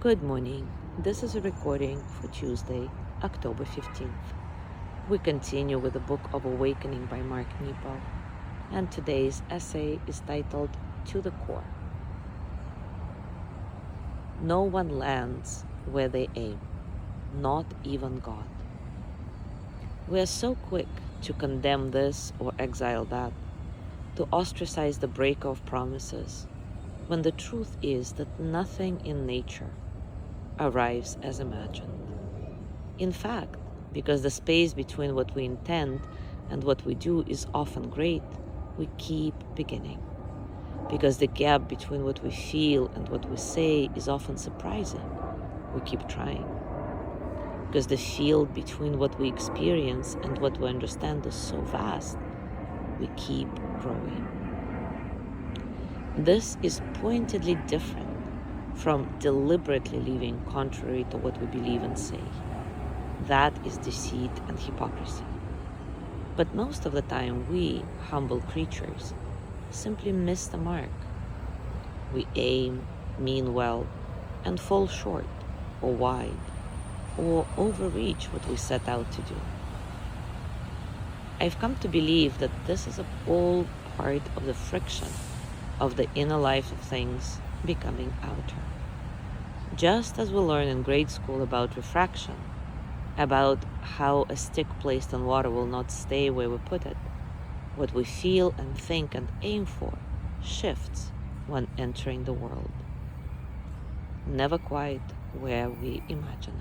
Good morning. This is a recording for Tuesday, October 15th. We continue with the Book of Awakening by Mark Nepo, and today's essay is titled To the Core. No one lands where they aim, not even God. We are so quick to condemn this or exile that, to ostracize the breaker of promises, when the truth is that nothing in nature arrives as imagined. In fact, because the space between what we intend and what we do is often great, we keep beginning. Because the gap between what we feel and what we say is often surprising, we keep trying. Because the field between what we experience and what we understand is so vast, we keep growing. This is pointedly different from deliberately living contrary to what we believe and say. That is deceit and hypocrisy. But most of the time, we, humble creatures, simply miss the mark. We aim, mean well, and fall short, or wide, or overreach what we set out to do. I've come to believe that this is all part of the friction of the inner life of things becoming outer. Just as we learn in grade school about refraction, about how a stick placed in water will not stay where we put it, what we feel and think and aim for shifts when entering the world. Never quite where we imagine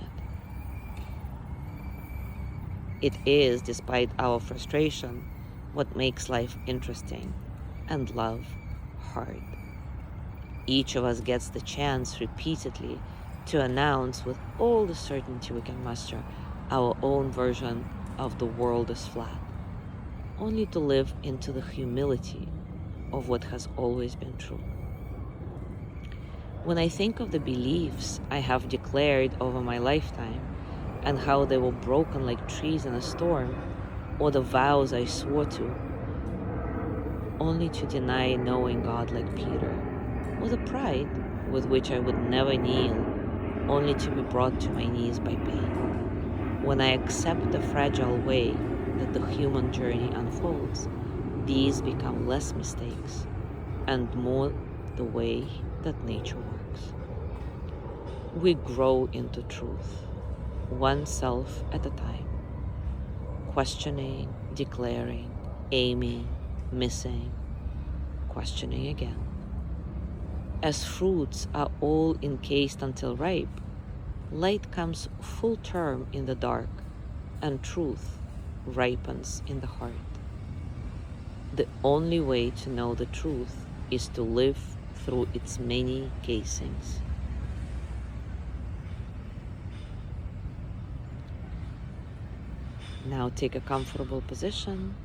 it. It is, despite our frustration, what makes life interesting and love hard. Each of us gets the chance repeatedly to announce with all the certainty we can muster our own version of the world is flat, only to live into the humility of what has always been true. When I think of the beliefs I have declared over my lifetime and how they were broken like trees in a storm, or the vows I swore to, only to deny knowing God like Peter, or the pride with which I would never kneel, only to be brought to my knees by pain. When I accept the fragile way that the human journey unfolds, these become less mistakes and more the way that nature works. We grow into truth, one self at a time, questioning, declaring, aiming, missing, questioning again. As fruits are all encased until ripe, light comes full term in the dark, and truth ripens in the heart. The only way to know the truth is to live through its many casings. Now take a comfortable position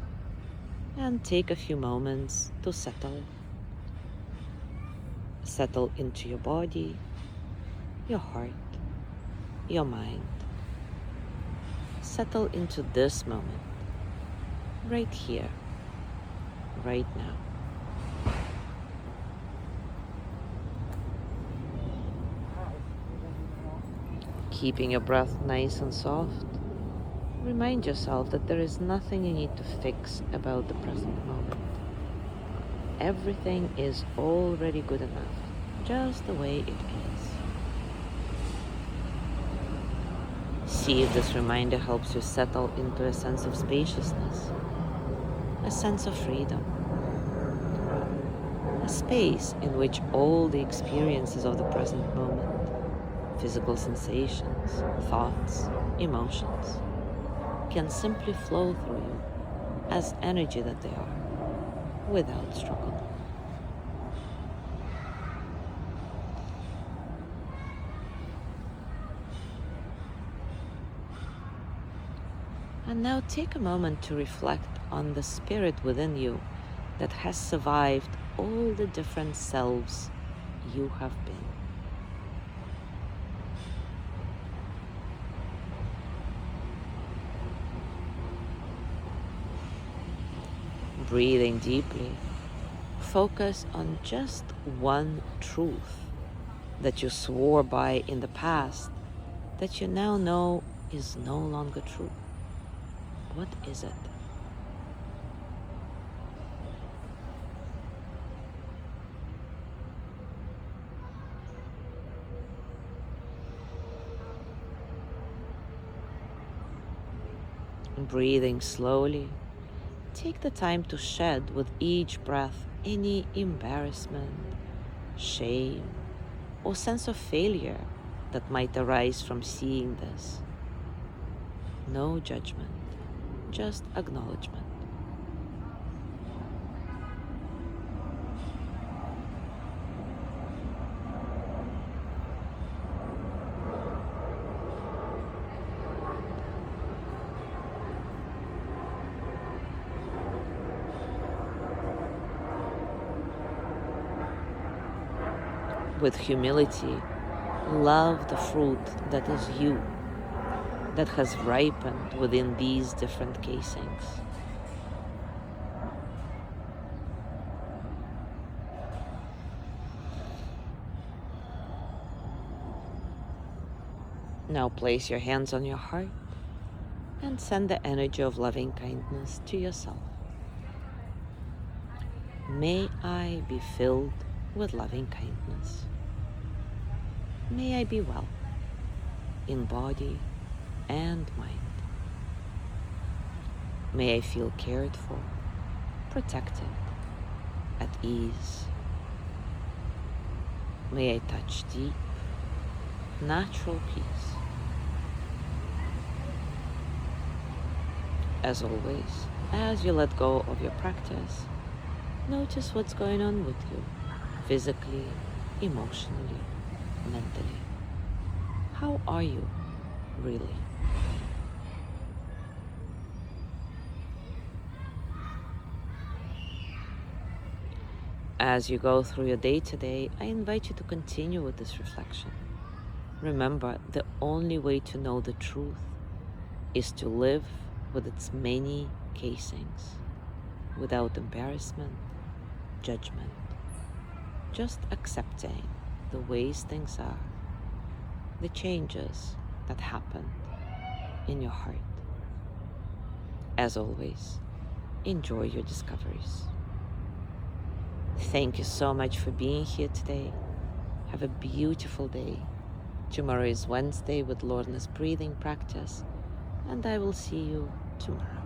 and take a few moments to settle. Settle into your body, your heart, your mind. Settle into this moment, right here, right now. Keeping your breath nice and soft, remind yourself that there is nothing you need to fix about the present moment. Everything is already good enough, just the way it is. See if this reminder helps you settle into a sense of spaciousness, a sense of freedom, a space in which all the experiences of the present moment, physical sensations, thoughts, emotions, can simply flow through you as energy that they are, without struggle. And now take a moment to reflect on the spirit within you that has survived all the different selves you have been. Breathing deeply, focus on just one truth that you swore by in the past that you now know is no longer true? What is it? Breathing slowly, take the time to shed with each breath any embarrassment, shame, or sense of failure that might arise from seeing this. No judgment, just acknowledgement. With humility, love the fruit that is you, that has ripened within these different casings. Now place your hands on your heart and send the energy of loving kindness to yourself. May I be filled with loving kindness. May I be well in body and mind. May I feel cared for, protected, at ease. May I touch deep, natural peace. As always, as you let go of your practice, notice what's going on with you, physically, emotionally, mentally. How are you, really? As you go through your day today, I invite you to continue with this reflection. Remember, the only way to know the truth is to live with its many casings, without embarrassment, judgment, just accepting the ways things are, the changes that happen in your heart. As always, enjoy your discoveries. Thank you so much for being here today. Have a beautiful day. Tomorrow is Wednesday with Lordness breathing practice, and I will see you tomorrow.